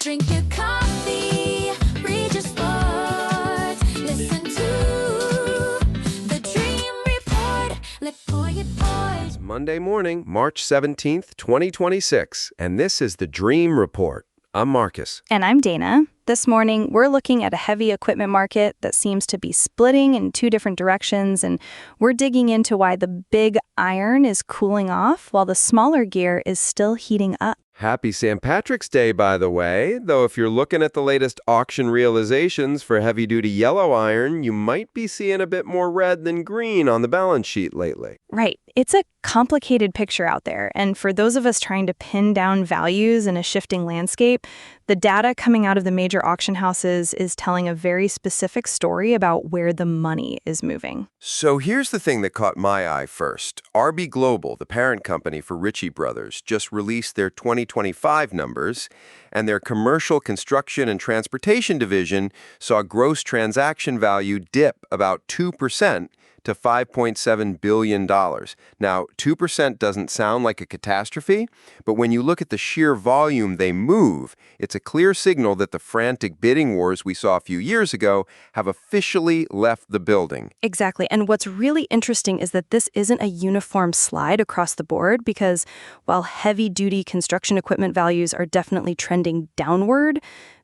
Drink your coffee, read your sports, listen to the Dream Report. Let pour your boys. Monday morning, March 17th, 2026, and this is the Dream Report. I'm Marcus. And I'm Dana. This morning, we're looking at a heavy equipment market that seems to be splitting in two different directions, and we're digging into why the big iron is cooling off while the smaller gear is still heating up. Happy St. Patrick's Day, by the way, though if you're looking at the latest auction realizations for heavy-duty yellow iron, you might be seeing a bit more red than green on the balance sheet lately. Right. It's a complicated picture out there, and for those of us trying to pin down values in a shifting landscape, the data coming out of the major auction houses is telling a very specific story about where the money is moving. So here's the thing that caught my eye first. RB Global, the parent company for Ritchie Brothers, just released their 2025 numbers, and their commercial construction and transportation division saw gross transaction value dip about 2% to $5.7 billion. Now, 2% doesn't sound like a catastrophe, but when you look at the sheer volume they move, it's a clear signal that the frantic bidding wars we saw a few years ago have officially left the building. Exactly. And what's really interesting is that this isn't a uniform slide across the board, because while heavy-duty construction equipment values are definitely trending downward,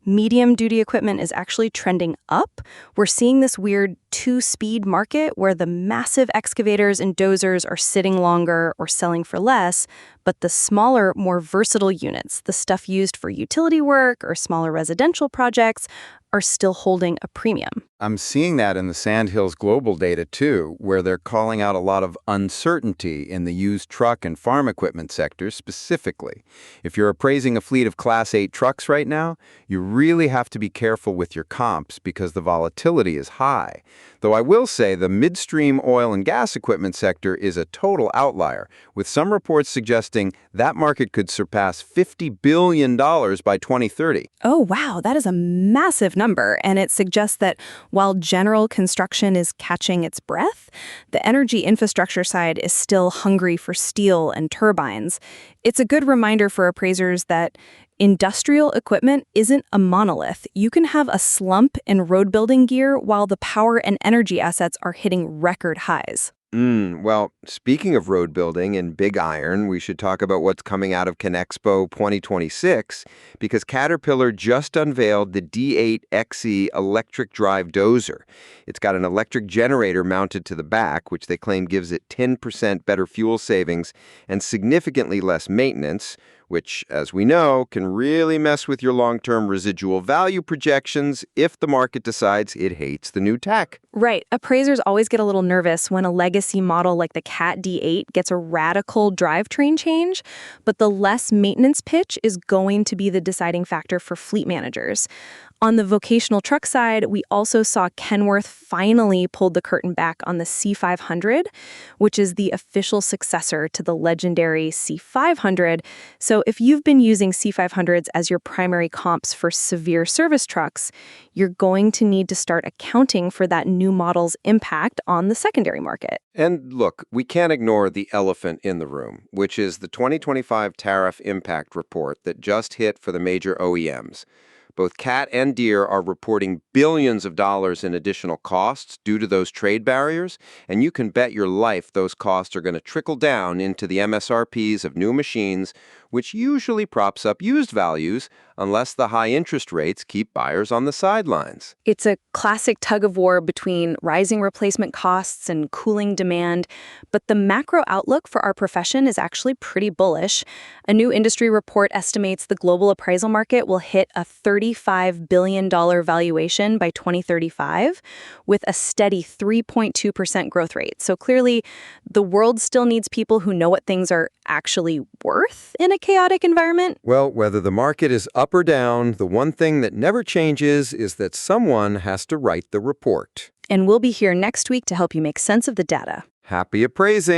medium-duty equipment is actually trending up. We're seeing this weird two-speed market where the massive excavators and dozers are sitting longer or selling for less, but the smaller, more versatile units, the stuff used for utility work or smaller residential projects, are still holding a premium. I'm seeing that in the Sandhills Global data, too, where they're calling out a lot of uncertainty in the used truck and farm equipment sectors specifically. If you're appraising a fleet of Class 8 trucks right now, you really have to be careful with your comps because the volatility is high. Though I will say the midstream oil and gas equipment sector is a total outlier, with some reports suggesting that market could surpass $50 billion by 2030. Oh, wow, that is a massive number, and it suggests that while general construction is catching its breath, the energy infrastructure side is still hungry for steel and turbines. It's a good reminder for appraisers that industrial equipment isn't a monolith. You can have a slump in road building gear while the power and energy assets are hitting record highs. Well, speaking of road building and big iron, we should talk about what's coming out of Conexpo 2026, because Caterpillar just unveiled the D8XE electric drive dozer. It's got an electric generator mounted to the back, which they claim gives it 10% better fuel savings and significantly less maintenance, which, as we know, can really mess with your long-term residual value projections if the market decides it hates the new tech. Right. Appraisers always get a little nervous when a legacy model like the Cat D8 gets a radical drivetrain change, but the less maintenance pitch is going to be the deciding factor for fleet managers. On the vocational truck side, we also saw Kenworth finally pulled the curtain back on the C500, which is the official successor to the legendary C500. So if you've been using C500s as your primary comps for severe service trucks, you're going to need to start accounting for that new model's impact on the secondary market. And look, we can't ignore the elephant in the room, which is the 2025 tariff impact report that just hit for the major OEMs. Both Cat and Deere are reporting billions of dollars in additional costs due to those trade barriers, and you can bet your life those costs are going to trickle down into the MSRPs of new machines, which usually props up used values unless the high interest rates keep buyers on the sidelines. It's a classic tug of war between rising replacement costs and cooling demand, but the macro outlook for our profession is actually pretty bullish. A new industry report estimates the global appraisal market will hit a $35 billion valuation by 2035, with a steady 3.2% growth rate. So clearly, the world still needs people who know what things are actually worth in a chaotic environment. Well, whether the market is up or down, the one thing that never changes is that someone has to write the report. And we'll be here next week to help you make sense of the data. Happy appraising!